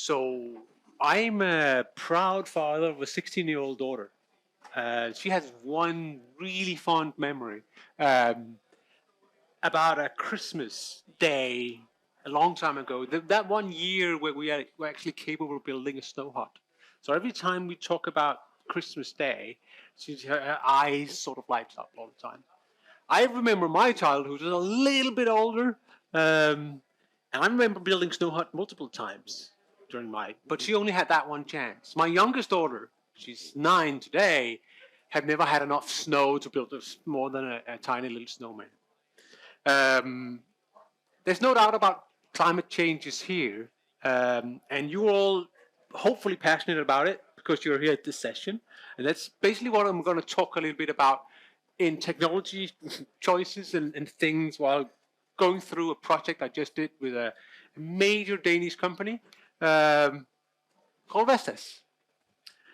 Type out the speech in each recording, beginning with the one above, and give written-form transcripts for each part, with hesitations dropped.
So I'm a proud father of a 16-year-old daughter. She has one really fond memory um, about a Christmas day a long time ago. That one year where were actually capable of building a snow hut. So every time we talk about Christmas Day, her eyes sort of lights up all the time. I remember my childhood was a little bit older, and I remember building snow hut multiple times during but she only had that one chance. My youngest daughter, she's 9 today, had never had enough snow to build more than a tiny little snowman. There's no doubt about climate changes here, and you're all hopefully passionate about it because you're here at this session. And that's basically what I'm going to talk a little bit about in technology choices and things while going through a project I just did with a major Danish company called Vestas.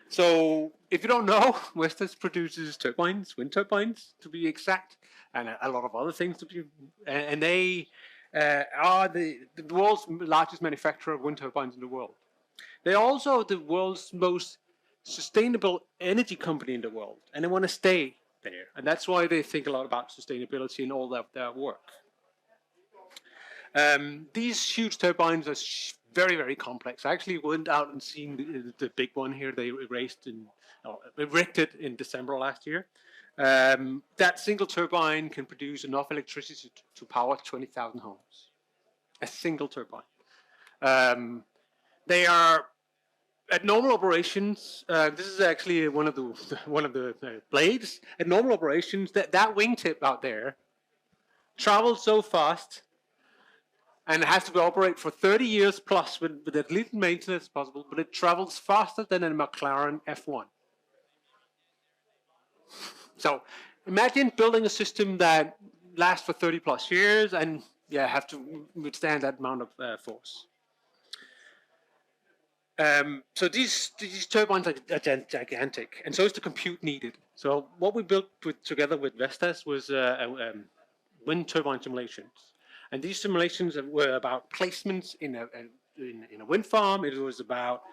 So if you don't know, Vestas produces turbines, wind turbines to be exact, and a lot of other things to be, and they are the world's largest manufacturer of wind turbines in the world. They're also the world's most sustainable energy company in the world, and they want to stay there. And that's why they think a lot about sustainability in all of their work. These huge turbines are very, very complex. I actually went out and seen the big one here. They erected in December last year. That single turbine can produce enough electricity to power 20,000 homes. A single turbine. They are at normal operations. This is actually one of the blades. At normal operations, that wingtip out there travels so fast, and it has to operate for 30 years plus with as little maintenance as possible. But it travels faster than a McLaren F1. So imagine building a system that lasts for 30 plus years and have to withstand that amount of force. So these turbines are gigantic, and so is the compute needed. So what we built together with Vestas was wind turbine simulations, and these simulations were about placements in a wind farm. It was about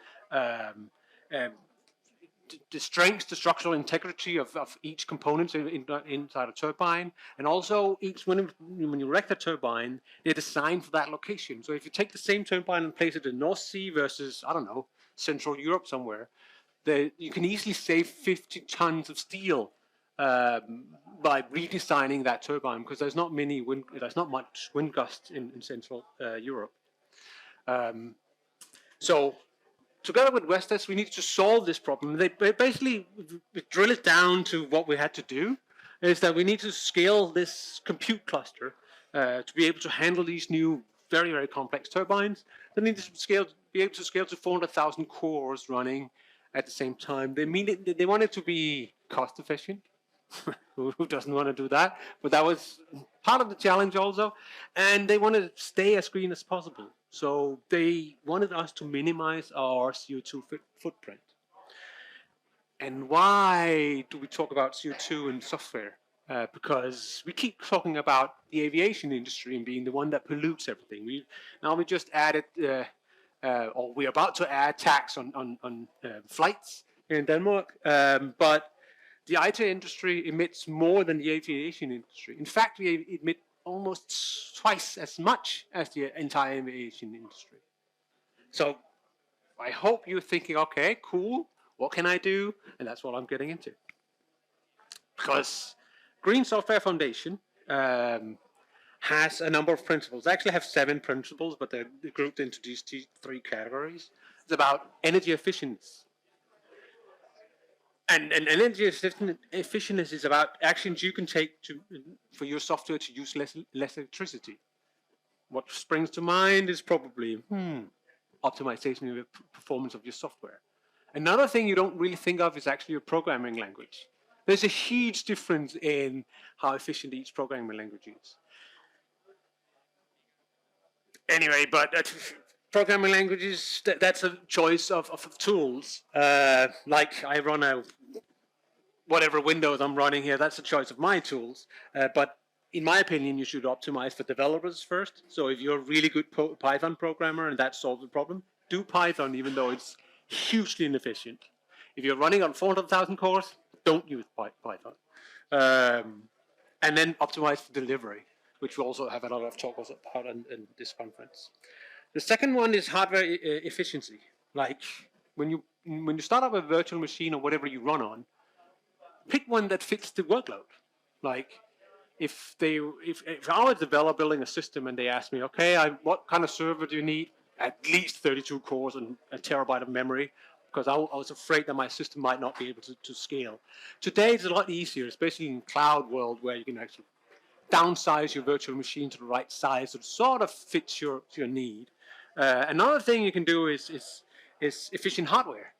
the strength, the structural integrity of each component inside a turbine, and also when you erect a turbine, they're designed for that location. So if you take the same turbine and place it in the North Sea versus, I don't know, Central Europe somewhere, you can easily save 50 tons of steel by redesigning that turbine, because there's not much wind gusts in Central Europe. So together with Vestas, we needed to solve this problem. They basically drill it down to what we had to do, is that we need to scale this compute cluster to be able to handle these new, very, very complex turbines. They need to be able to scale to 400,000 cores running at the same time. They want it to be cost efficient. Who doesn't want to do that? But that was part of the challenge also. And they wanted to stay as green as possible. So they wanted us to minimize our CO2 footprint. And why do we talk about CO2 in software? Because we keep talking about the aviation industry and being the one that pollutes everything. We just added, or we're about to add tax on flights here in Denmark, but the IT industry emits more than the aviation industry. In fact, we emit almost twice as much as the entire aviation industry. So I hope you're thinking, okay, cool, what can I do? And that's what I'm getting into. Because Green Software Foundation has a number of principles. They actually have 7 principles, but they're grouped into these 3 categories. It's about energy efficiency. And energy efficiency is about actions you can take for your software to use less electricity. What springs to mind is probably optimization of the performance of your software. Another thing you don't really think of is actually your programming language. There's a huge difference in how efficient each programming language is. Anyway, but programming languages, that's a choice of tools. Like I run whatever Windows I'm running here, that's a choice of my tools. But in my opinion, you should optimize for developers first. So if you're a really good Python programmer and that solves the problem, do Python, even though it's hugely inefficient. If you're running on 400,000 cores, don't use Python. And then optimize for delivery, which we also have a lot of talks about in this conference. The second one is hardware efficiency. Like when you start up a virtual machine or whatever you run on, pick one that fits the workload. Like if I was a developer building a system and they ask me, okay, what kind of server do you need? At least 32 cores and a terabyte of memory, because I was afraid that my system might not be able to scale. Today it's a lot easier, especially in cloud world where you can actually downsize your virtual machine to the right size so it sort of fits your need. Another thing you can do is efficient hardware.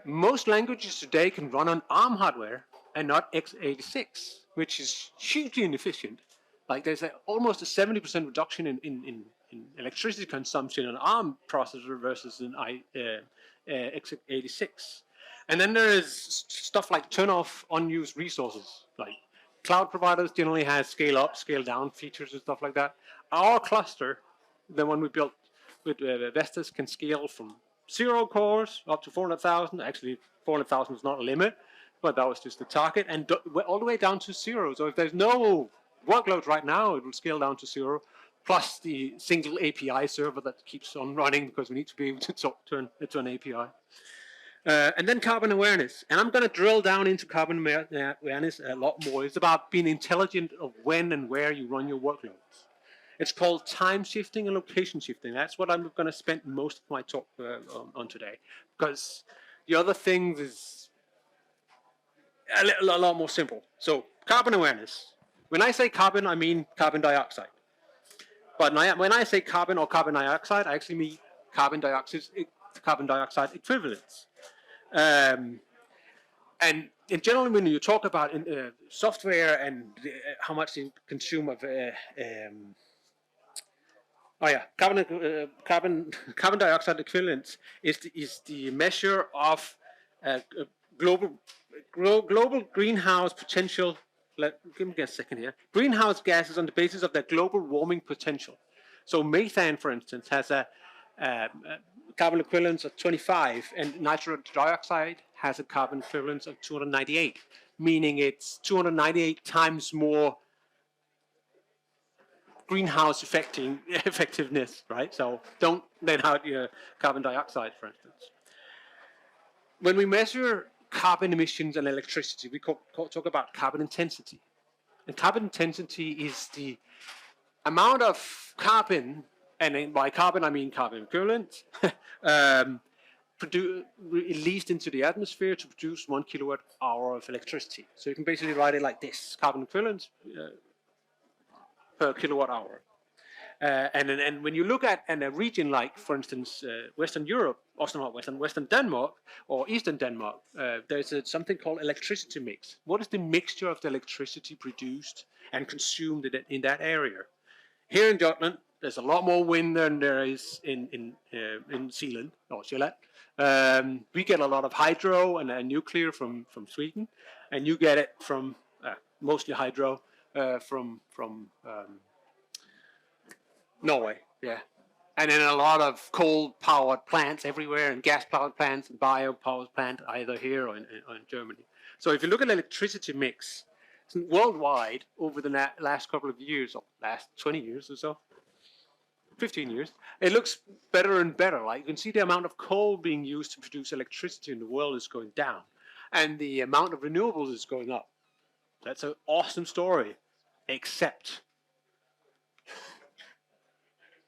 Most languages today can run on ARM hardware and not x86, which is hugely inefficient. Like there's almost a 70% reduction in electricity consumption in an ARM processor versus an x86. And then there is stuff like turn off unused resources. Like cloud providers generally have scale up, scale down features and stuff like that. Our cluster, the one we built with Vestas, can scale from 0 cores up to 400,000. Actually, 400,000 is not a limit, but that was just the target, and all the way down to 0. So if there's no workload right now, it will scale down to 0, plus the single API server that keeps on running because we need to be able to talk to an API. And then carbon awareness. And I'm going to drill down into carbon awareness a lot more. It's about being intelligent of when and where you run your workloads. It's called time shifting and location shifting. That's what I'm going to spend most of my talk on today. Because the other things is a lot more simple. So carbon awareness. When I say carbon, I mean carbon dioxide. But when I say carbon or carbon dioxide, I actually mean carbon dioxide equivalents. And in general, when you talk about software and how much you consume of carbon dioxide equivalents is the measure of global greenhouse potential. Give me a second here. Greenhouse gases on the basis of their global warming potential. So methane, for instance, has a carbon equivalence of 25, and nitrogen dioxide has a carbon equivalence of 298, meaning it's 298 times more greenhouse effectiveness, right? So don't let out your carbon dioxide, for instance. When we measure carbon emissions and electricity, we talk about carbon intensity. And carbon intensity is the amount of carbon, and by carbon I mean carbon equivalent, released into the atmosphere to produce 1 kilowatt hour of electricity. So you can basically write it like this: carbon equivalent per kilowatt hour. And when you look at a region like, for instance, Western Europe, also not Western Denmark or Eastern Denmark, there's something called electricity mix. What is the mixture of the electricity produced and consumed in that area? Here in Jutland, there's a lot more wind than there is in Zealand or Sjælland. We get a lot of hydro and nuclear from Sweden, and you get it from mostly hydro from Norway, yeah. And then a lot of coal-powered plants everywhere, and gas-powered plants, and bio-powered plants, either here or in Germany. So if you look at electricity mix worldwide over the last couple of years, or last 20 years or so, 15 years, it looks better and better. Like you can see the amount of coal being used to produce electricity in the world is going down, and the amount of renewables is going up. That's an awesome story, except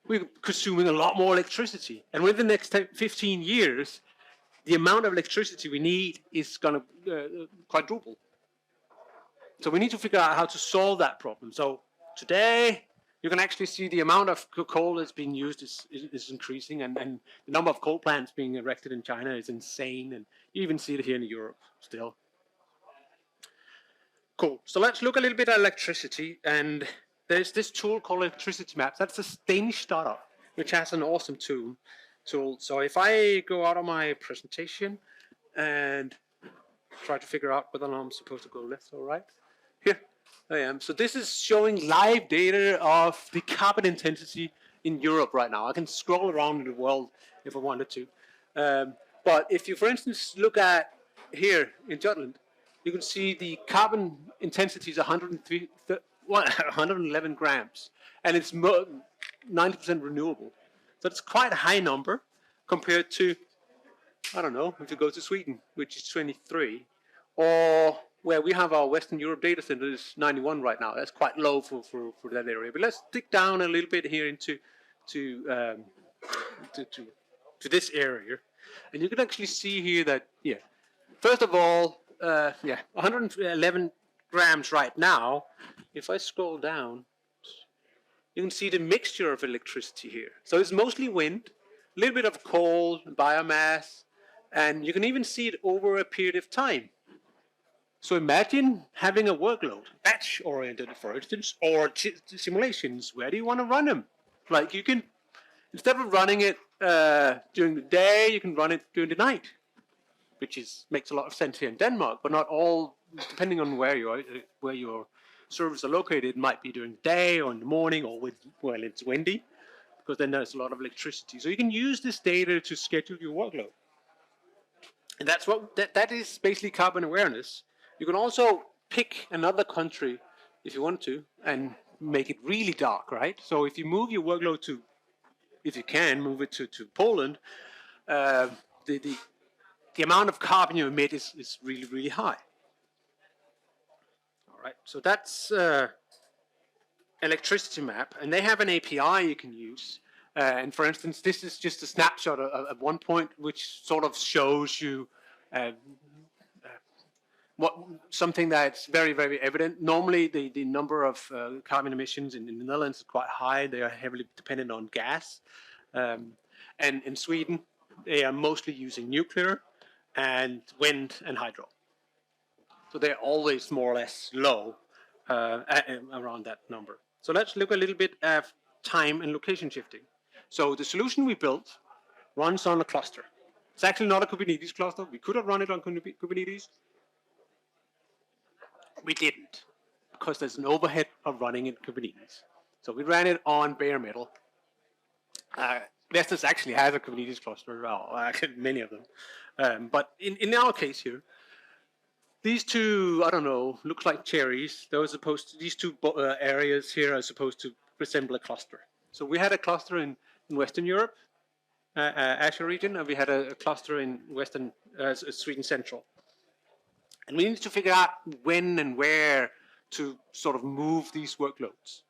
we're consuming a lot more electricity. And within the next 15 years, the amount of electricity we need is going to quadruple. So we need to figure out how to solve that problem. So today, you can actually see the amount of coal that's being used is increasing, and the number of coal plants being erected in China is insane, and you even see it here in Europe still. Cool. So let's look a little bit at electricity, and there's this tool called Electricity Maps. That's a Danish startup, which has an awesome tool. So if I go out of my presentation and try to figure out whether I'm supposed to go left or right, here I am. So this is showing live data of the carbon intensity in Europe right now. I can scroll around in the world if I wanted to. But if you, for instance, look at here in Jutland, you can see the carbon intensity is 111 grams, and it's 90% renewable. So it's quite a high number compared to, I don't know, if you go to Sweden, which is 23, or where we have our Western Europe data center is 91 right now. That's quite low for that area. But let's dig down a little bit here into to this area, and you can actually see here that first of all, 111 grams right now. If I scroll down, you can see the mixture of electricity here. So it's mostly wind, a little bit of coal, biomass, and you can even see it over a period of time. So imagine having a workload, batch-oriented, for instance, or simulations. Where do you want to run them? Like you can, instead of running it during the day, you can run it during the night, which makes a lot of sense here in Denmark, but not all, depending on where your servers are located, it might be during the day or in the morning or when it's windy, because then there's a lot of electricity. So you can use this data to schedule your workload. And that's what that is basically carbon awareness. You can also pick another country if you want to and make it really dark, right? So if you move your workload to, if you can, move it to Poland, the amount of carbon you emit is really, really high. All right, so that's electricity map, and they have an API you can use. And for instance, this is just a snapshot at one point, which sort of shows you something that's very, very evident. Normally, the number of carbon emissions in the Netherlands is quite high. They are heavily dependent on gas. And in Sweden, they are mostly using nuclear and wind and hydro. So they're always more or less low around that number. So let's look a little bit at time and location shifting. So the solution we built runs on a cluster. It's actually not a Kubernetes cluster. We could have run it on Kubernetes. We didn't, because there's an overhead of running in Kubernetes. So we ran it on bare metal. Vestas actually has a Kubernetes cluster, well, actually many of them. But in our case here, these two, I don't know, look like cherries. These two areas here are supposed to resemble a cluster. So we had a cluster in Western Europe, Azure region, and we had a cluster in Western Sweden Central. And we needed to figure out when and where to sort of move these workloads.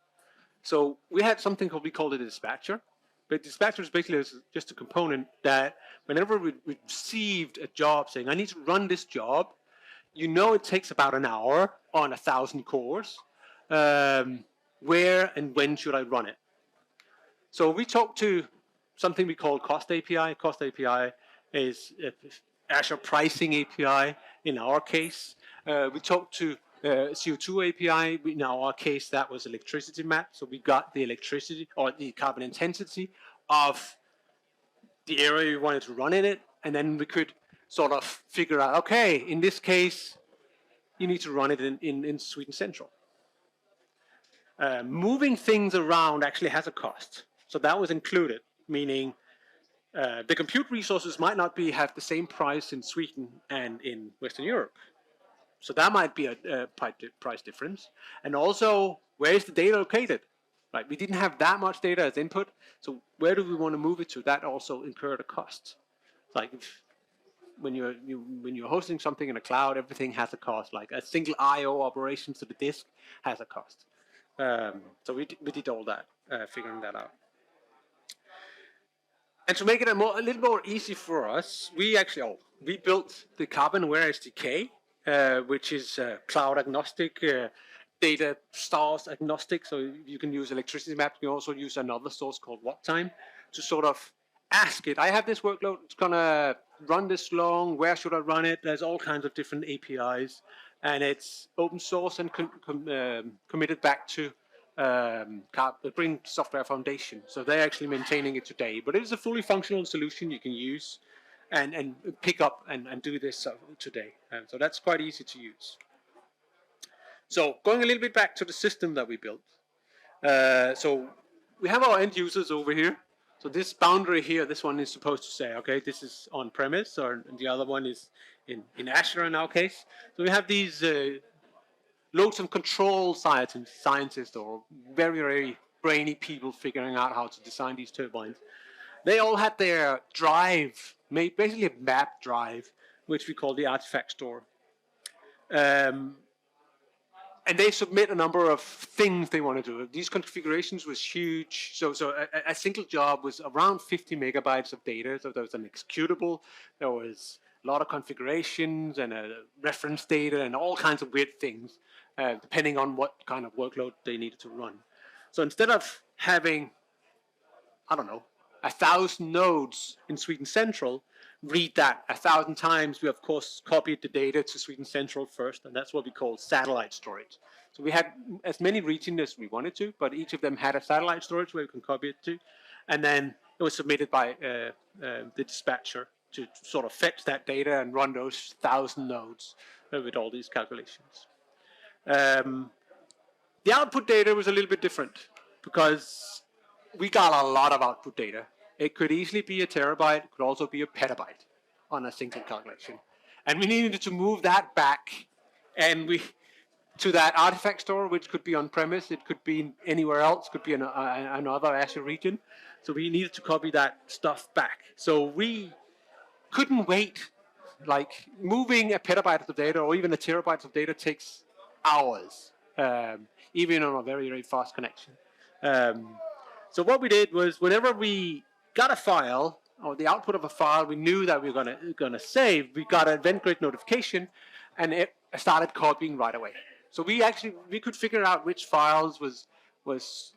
So we had something we called it a dispatcher. But dispatcher is basically just a component that whenever we received a job saying, I need to run this job, you know it takes about an hour on 1,000 cores. Where and when should I run it? So we talked to something we call Cost API. Cost API is Azure Pricing API in our case. We talked to CO2 API. In our case, that was electricity map. So we got the electricity or the carbon intensity of the area you wanted to run in it. And then we could sort of figure out, okay, in this case, you need to run it in Sweden Central. Moving things around actually has a cost. So that was included, meaning the compute resources might not have the same price in Sweden and in Western Europe. So that might be a price difference. And also, where is the data located? Right, we didn't have that much data as input, so where do we want to move it to? That also incurred a cost. Like when you're hosting something in a cloud, everything has a cost. Like a single I/O operation to the disk has a cost. So we did all that, figuring that out. And to make it a little more easy for us, we built the Carbon Aware SDK, which is cloud agnostic, data stars agnostic. So you can use electricity maps. You can also use another source called WattTime to sort of ask it. I have this workload. It's gonna run this long. Where should I run it? There's all kinds of different APIs, and it's open source and committed back to Bring Software Foundation. So they're actually maintaining it today. But it is a fully functional solution you can use and pick up and do this today. So that's quite easy to use. So going a little bit back to the system that we built. So we have our end users over here. So this boundary here, this one is supposed to say, okay, this is on premise, or the other one is in Azure in our case. So we have these loads of control scientists or very, very brainy people figuring out how to design these turbines. They all had their drive, made basically a map drive, which we call the artifact store. And they submit a number of things they want to do. These configurations was huge. So a single job was around 50 megabytes of data. So there was an executable, there was a lot of configurations and reference data and all kinds of weird things, depending on what kind of workload they needed to run. So instead of having, I don't know, 1,000 nodes in Sweden Central, read that 1,000 times, we of course copied the data to Sweden Central first, and that's what we call satellite storage. So we had as many regions as we wanted to, but each of them had a satellite storage where we can copy it to, and then it was submitted by the dispatcher to sort of fetch that data and run those 1,000 nodes with all these calculations. The output data was a little bit different because we got a lot of output data. It could easily be a terabyte, it could also be a petabyte on a single calculation. And we needed to move that back to that artifact store, which could be on premise, it could be anywhere else, could be another Azure region. So we needed to copy that stuff back. So we couldn't wait. Like moving a petabyte of data or even a terabyte of data takes hours, even on a very, very fast connection. So what we did was whenever we got a file, or the output of a file we knew that we were gonna save, we got an event grid notification, and it started copying right away. So we could figure out which files was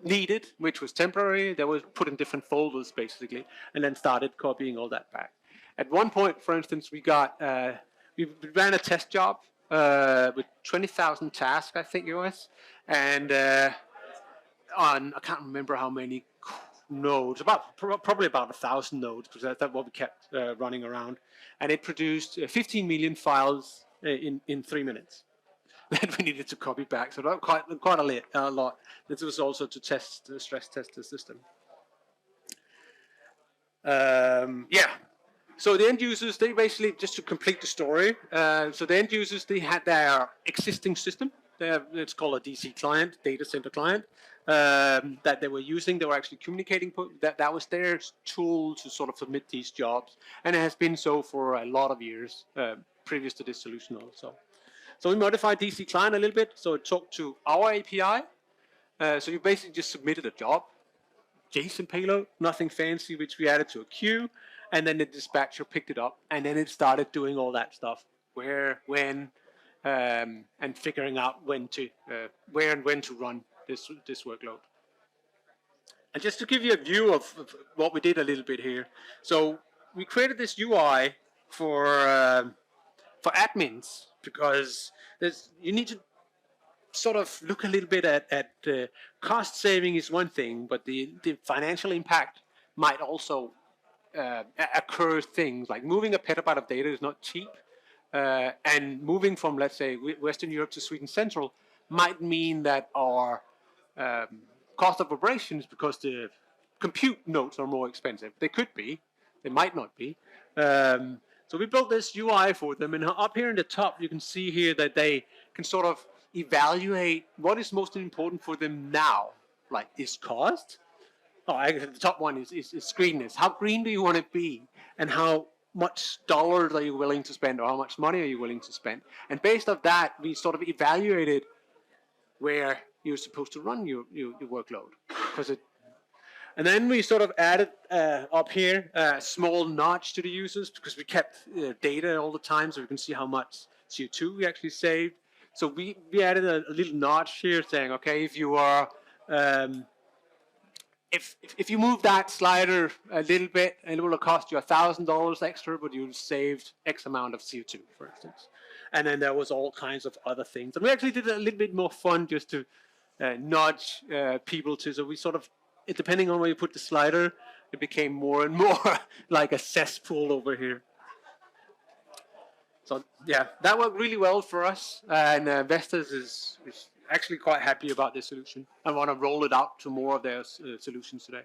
needed, which was temporary, that was put in different folders basically, and then started copying all that back. At one point, for instance, we ran a test job with 20,000 tasks, I think it was, and I can't remember how many nodes, probably about 1,000 nodes, because that's what we kept running around, and it produced 15 million files in 3 minutes that we needed to copy back. So that was quite a lot. This was also to stress test the system. Yeah. So the end users, they basically, just to complete the story, so the end users, they had their existing system. It's called a DC client, data center client, that they were using. They were actually communicating. That was their tool to sort of submit these jobs, and it has been so for a lot of years previous to this solution also. So we modified DC client a little bit, so it talked to our API. So you basically just submitted a job, JSON payload, nothing fancy, which we added to a queue, and then the dispatcher picked it up, and then it started doing all that stuff, where, when, and figuring out where and when to run this workload. And just to give you a view of what we did a little bit here, so we created this UI for admins, because you need to sort of look a little bit at cost saving is one thing, but the financial impact might also occur. Things like moving a petabyte of data is not cheap, and moving from, let's say, Western Europe to Sweden Central might mean that our cost of operations, because the compute nodes are more expensive. They could be, they might not be. So we built this UI for them, and up here in the top, you can see here that they can sort of evaluate what is most important for them now. Like, is cost? Oh, the top one is greenness. How green do you want to be? And how much dollars are you willing to spend, or how much money are you willing to spend? And based on that, we sort of evaluated where you're supposed to run your workload. And then we sort of added up here a small notch to the users, because we kept data all the time, so we can see how much CO2 we actually saved. So we added a little notch here saying, okay, if you are if you move that slider a little bit, it will cost you $1,000 extra, but you saved X amount of CO2, for instance. And then there was all kinds of other things. And we actually did it a little bit more fun, just to nudge people to. So we sort of, depending on where you put the slider, it became more and more like a cesspool over here. So yeah, that worked really well for us. And Vestas is actually quite happy about this solution. I want to roll it out to more of their solutions today.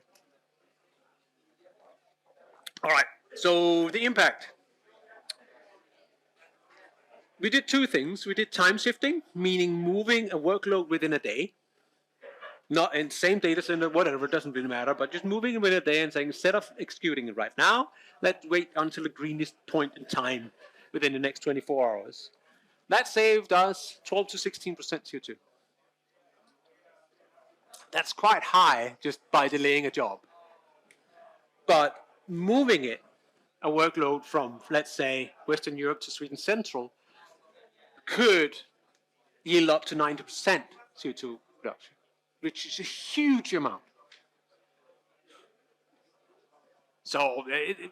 All right, so the impact. We did two things. We did time shifting, meaning moving a workload within a day. Not in the same data center, whatever, it doesn't really matter, but just moving it within a day and saying, instead of executing it right now, let's wait until the greenest point in time within the next 24 hours. That saved us 12 to 16% CO2. That's quite high just by delaying a job. But moving it, a workload from, let's say, Western Europe to Sweden Central, could yield up to 90% CO2 reduction, which is a huge amount. So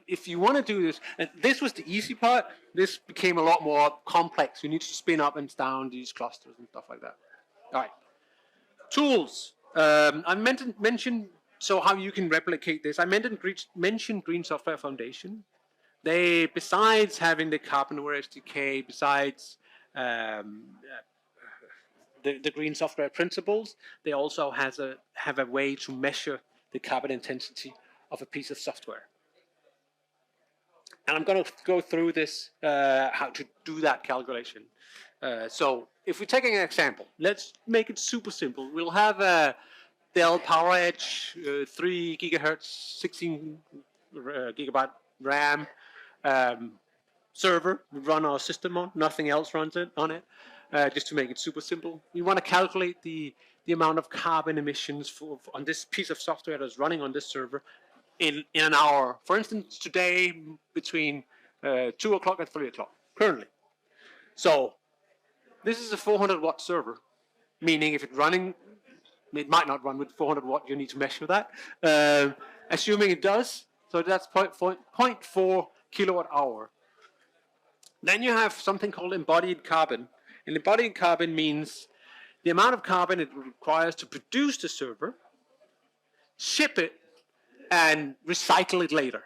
if you want to do this, and this was the easy part, this became a lot more complex. You need to spin up and down these clusters and stuff like that. All right. Tools. I mentioned so how you can replicate this. I mentioned Green Software Foundation. They, besides having the carbon-aware SDK, besides the green software principles, they also have a way to measure the carbon intensity of a piece of software. And I'm going to go through this, how to do that calculation. So if we're taking an example, let's make it super simple. We'll have a Dell PowerEdge 3 gigahertz, 16 gigabyte RAM server we run our system on. Nothing else runs on it, just to make it super simple. We want to calculate the amount of carbon emissions on this piece of software that's running on this server in an hour. For instance, today between 2 o'clock and 3 o'clock, currently. So this is a 400 watt server, meaning if it's running, it might not run with 400 watt, you need to measure that. Assuming it does, so that's 0.4 kilowatt hour. Then you have something called embodied carbon. And embodied carbon means the amount of carbon it requires to produce the server, ship it, and recycle it later.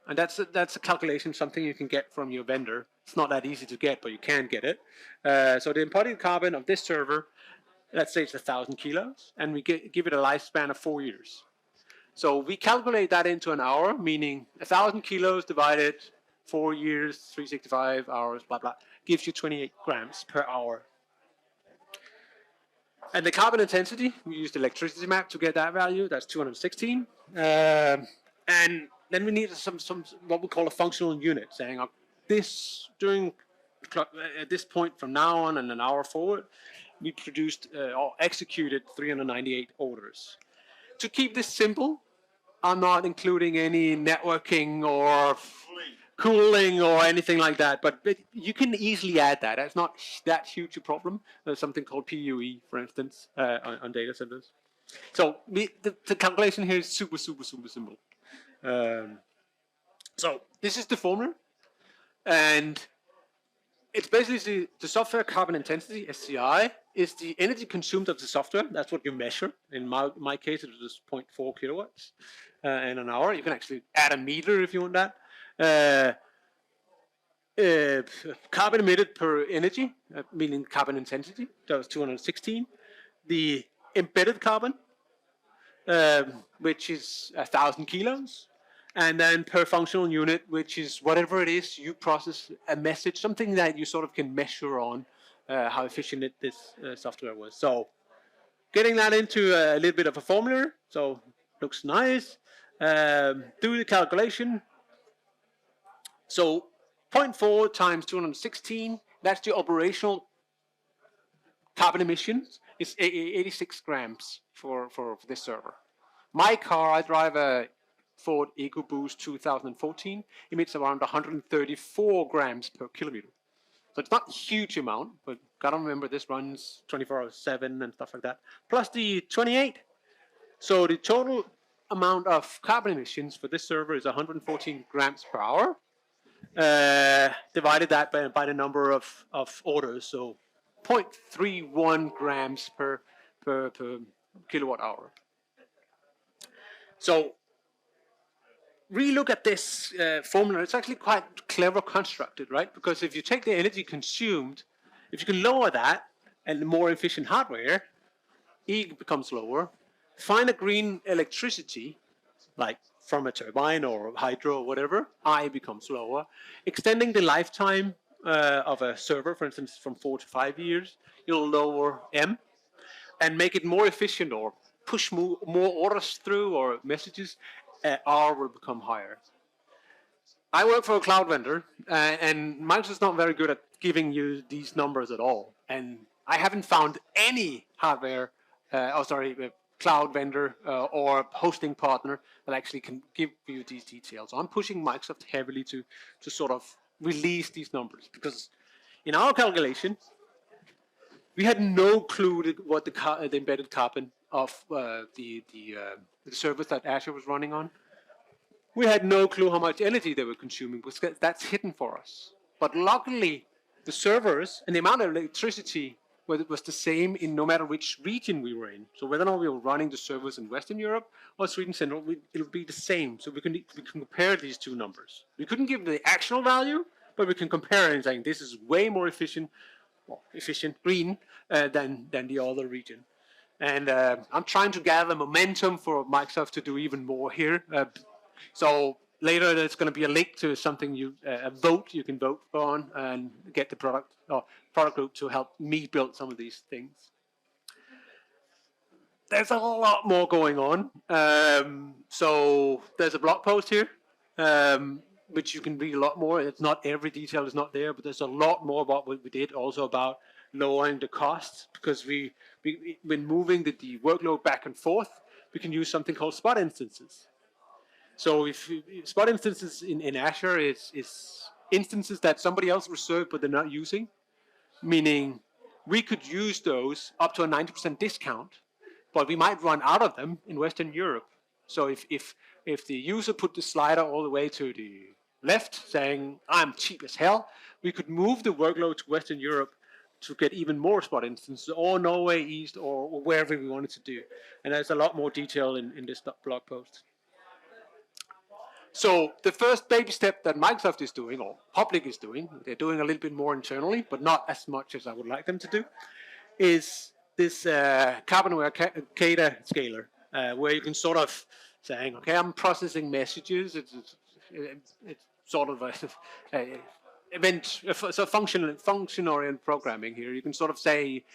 And that's a calculation, something you can get from your vendor. It's not that easy to get, but you can get it. So the embodied carbon of this server, let's say it's 1,000 kilos, and we give it a lifespan of 4 years. So we calculate that into an hour, meaning 1,000 kilos divided 4 years, 365 hours, blah, blah, gives you 28 grams per hour. And the carbon intensity, we used electricity map to get that value, that's 216. And then we need some what we call a functional unit, saying this during at this point from now on and an hour forward, we produced or executed 398 orders. To keep this simple, I'm not including any networking or cooling or anything like that, but you can easily add that. That's not that huge a problem. There's something called PUE, for instance, on data centers. So the calculation here is super, super, super simple. So this is the formula, and it's basically the software carbon intensity, SCI, is the energy consumed of the software. That's what you measure. In my case, it was 0.4 kilowatts in an hour. You can actually add a meter if you want that. Carbon emitted per energy, meaning carbon intensity, that was 216. The embedded carbon, which is 1,000 kilos. And then per functional unit, which is whatever it is, you process a message, something that you sort of can measure on how efficient this software was. So getting that into a little bit of a formula, so looks nice. Do the calculation. So 0.4 times 216, that's the operational carbon emissions. It's 86 grams for this server. My car, I drive a Ford EcoBoost 2014, emits around 134 grams per kilometer. So it's not a huge amount, but gotta remember this runs 24/7 and stuff like that. Plus the 28. So the total amount of carbon emissions for this server is 114 grams per hour. Divided that by the number of orders, so 0.31 grams per kilowatt hour. So relook at this formula. It's actually quite clever constructed, right? Because if you take the energy consumed, if you can lower that, and more efficient hardware, E becomes lower. Find a green electricity, like from a turbine or hydro or whatever, I becomes lower. Extending the lifetime of a server, for instance, from 4 to 5 years, you'll lower M, and make it more efficient or push more orders through or messages, R will become higher. I work for a cloud vendor, and Microsoft's not very good at giving you these numbers at all. And I haven't found any hardware, cloud vendor or hosting partner that actually can give you these details. So I'm pushing Microsoft heavily to sort of release these numbers, because in our calculation, we had no clue what the embedded carbon of the servers that Azure was running on. We had no clue how much energy they were consuming, because that's hidden for us. But luckily, the servers and the amount of electricity was the same in no matter which region we were in. So whether or not we were running the servers in Western Europe or Sweden Central, it'll be the same. So we can compare these two numbers. We couldn't give the actual value, but we can compare it and saying this is way more efficient green than the other region. And I'm trying to gather momentum for Microsoft to do even more here. So later there's going to be a link to something a vote you can vote on and get the product group to help me build some of these things. There's a lot more going on. So there's a blog post here, which you can read a lot more. It's not every detail is not there, but there's a lot more about what we did, also about lowering the costs, because when moving the workload back and forth, we can use something called spot instances. So if spot instances in Azure is instances that somebody else reserved but they're not using, meaning we could use those up to a 90% discount, but we might run out of them in Western Europe. So if the user put the slider all the way to the left, saying I'm cheap as hell, we could move the workload to Western Europe to get even more spot instances, or Norway East, or wherever we wanted to do. And there's a lot more detail in this blog post. So the first baby step that Microsoft is doing, or public is doing, they're doing a little bit more internally, but not as much as I would like them to do, is this carbon-aware CADA scaler, where you can sort of saying, okay, I'm processing messages. It's sort of a event, so function-oriented programming here. You can sort of say,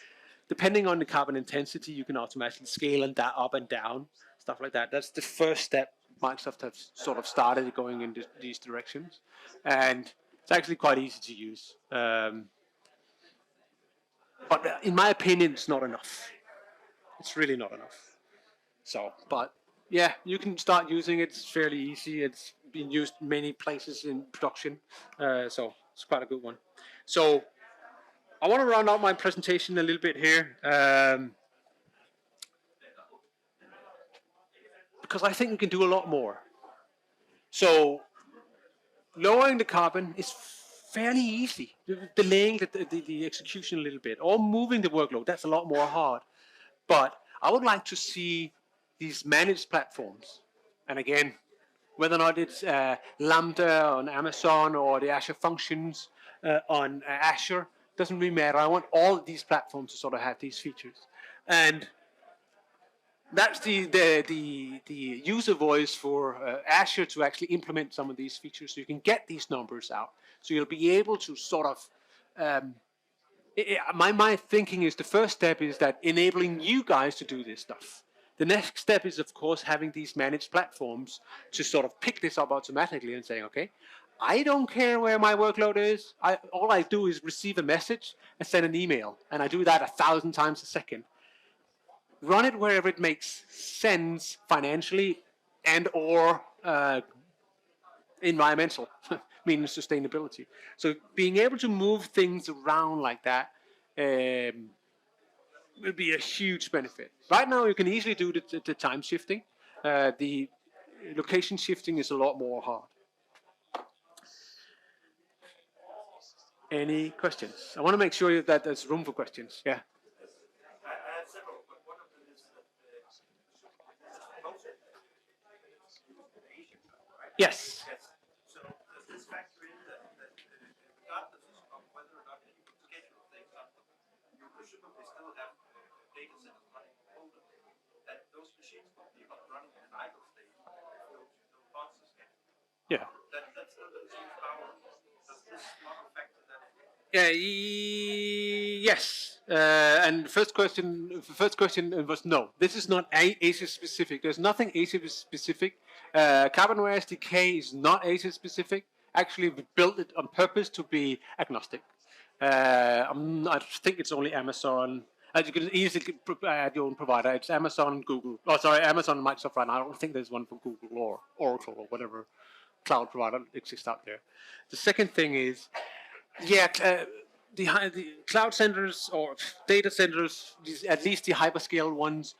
depending on the carbon intensity, you can automatically scale and up and down, stuff like that. That's the first step Microsoft has sort of started going in these directions, and it's actually quite easy to use. But in my opinion, it's not enough. It's really not enough. So, but yeah, you can start using it. It's fairly easy. It's been used many places in production, so it's quite a good one. So I want to round out my presentation a little bit here. Because I think we can do a lot more. So lowering the carbon is fairly easy. Delaying the execution a little bit, or moving the workload, that's a lot more hard. But I would like to see these managed platforms. And again, whether or not it's Lambda on Amazon or the Azure Functions on Azure, doesn't really matter. I want all of these platforms to sort of have these features. And that's the user voice for Azure to actually implement some of these features, so you can get these numbers out. So you'll be able to sort of, my thinking is the first step is that enabling you guys to do this stuff. The next step is, of course, having these managed platforms to sort of pick this up automatically and saying, okay, I don't care where my workload is. All I do is receive a message and send an email, and I do that 1,000 times a second. Run it wherever it makes sense financially and or environmental, meaning sustainability. So being able to move things around like that will be a huge benefit. Right now, you can easily do the time shifting. The location shifting is a lot more hard. Any questions? I want to make sure that there's room for questions. Yeah. Yes. So does this factor in that regardless of whether or not people schedule things on, you Yeah. Yeah. Yes. And first question was no. This is not ASIC specific. There's nothing ASIC specific. Carbonware SDK is not ASIC specific. Actually, we built it on purpose to be agnostic. I think it's only Amazon. You can easily add your own provider. It's Amazon, Google. Oh, sorry, Amazon and Microsoft right now. I don't think there's one for Google or Oracle or whatever cloud provider exists out there. The second thing is, yeah, the cloud centers or data centers, at least the hyperscale ones,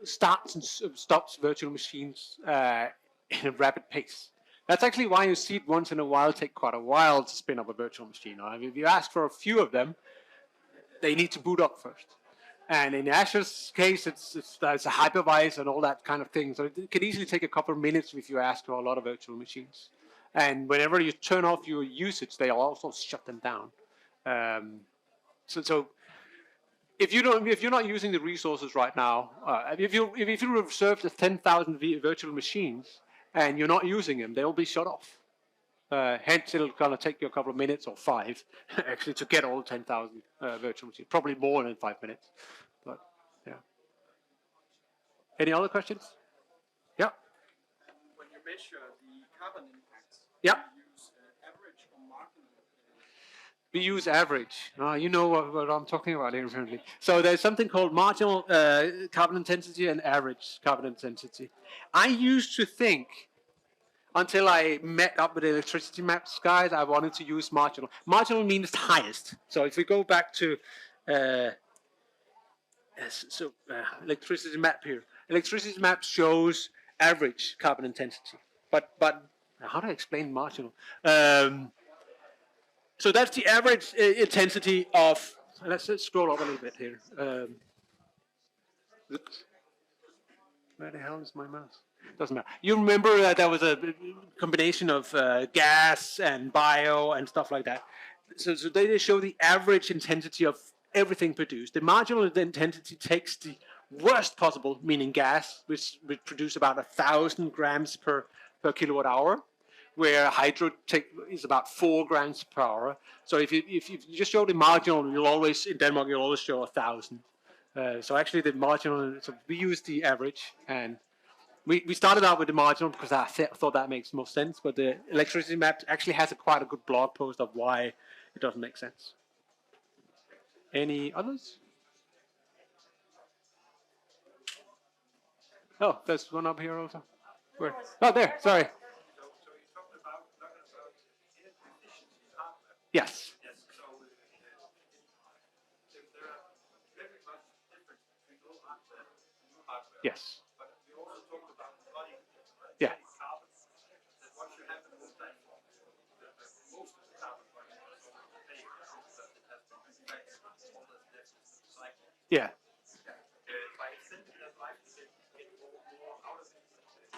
starts and stops virtual machines in a rapid pace. That's actually why you see it once in a while take quite a while to spin up a virtual machine. I mean, if you ask for a few of them, they need to boot up first. And in Azure's case, it's a hypervisor and all that kind of thing. So it can easily take a couple of minutes if you ask for a lot of virtual machines. And whenever you turn off your usage, they'll also shut them down. So if you're not using the resources right now, if you reserve the 10,000 virtual machines and you're not using them, they'll be shut off. Hence, it'll kind of take you a couple of minutes or 5 actually to get all 10,000 virtual machines. Probably more than 5 minutes. But yeah. Any other questions? Yeah. When you measure the carbon impact, Yeah. you use average or marginal? We use average. You know what I'm talking about here, apparently. So there's something called marginal carbon intensity and average carbon intensity. I used to think, until I met up with the electricity maps guys, I wanted to use marginal. Marginal means highest. So if we go back to electricity map here, electricity map shows average carbon intensity. But how do I explain marginal? So that's the average intensity of. Let's scroll up a little bit here. Where the hell is my mouse? Doesn't matter. You remember that there was a combination of gas and bio and stuff like that. So they show the average intensity of everything produced. The marginal intensity takes the worst possible, meaning gas, which would produce about 1,000 grams per kilowatt hour, where hydro is about 4 grams per hour. So if you just show the marginal, in Denmark you'll always show 1,000. So actually the marginal, so we use the average, and we started out with the marginal because I thought that makes most sense, but the electricity map actually has quite a good blog post of why it doesn't make sense. Any others? Oh, there's one up here also. Where? Oh, there, sorry. So you talked about energy efficiency hardware. Yes. Yes. So there are very much difference between old hardware and new hardware. Yes. But we also talked about flooding. Yeah. Carbon. That once you have an old platform, most of the carbon running is over the because it has been manufactured. All that's left is recycling. Yeah. By extending that life, you get more out of it. The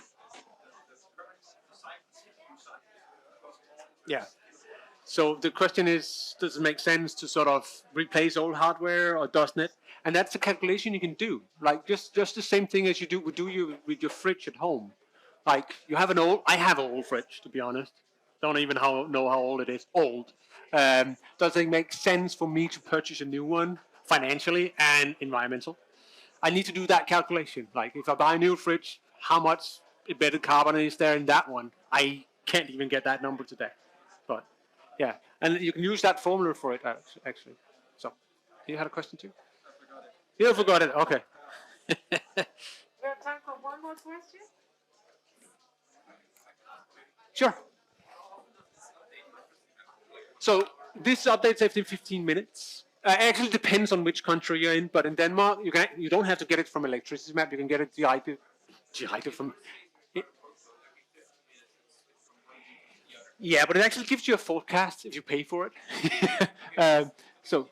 current CPU cycle costs more. Yeah. So the question is, does it make sense to sort of replace old hardware or doesn't it? And that's a calculation you can do. Like just the same thing as you with your fridge at home. Like I have an old fridge, to be honest. Don't even know how old it is. Old. Does it make sense for me to purchase a new one financially and environmental? I need to do that calculation. Like if I buy a new fridge, how much embedded carbon is there in that one? I can't even get that number today. But yeah, and you can use that formula for it actually. So you had a question too? You forgot it. Okay. We have time for one more question. Sure. So this updates every 15 minutes. Actually depends on which country you're in, but in Denmark you don't have to get it from electricity map. You can get it directly from. Yeah, but it actually gives you a forecast if you pay for it. So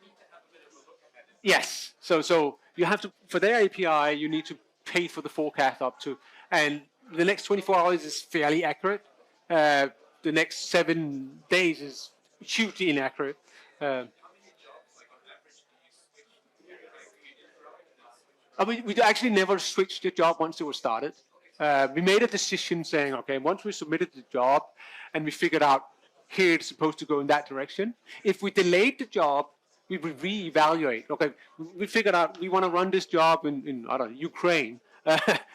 yes, so you have to, for their API you need to pay for the forecast up to, and the next 24 hours is fairly accurate. The next 7 days is hugely inaccurate. We actually never switched the job once it was started. We made a decision saying, okay, once we submitted the job and we figured out here it's supposed to go in that direction, if we delayed the job, we would reevaluate. Okay, we figured out we want to run this job in I don't know, Ukraine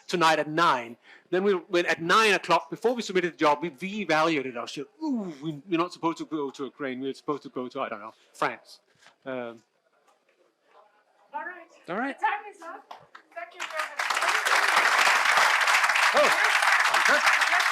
tonight at 9. Then when at 9 o'clock, before we submitted the job, we reevaluated our shit. Ooh, we're not supposed to go to Ukraine. We're supposed to go to, I don't know, France. All right. All right. The time is up. Thank you very much. Oh, fantastic. Yes.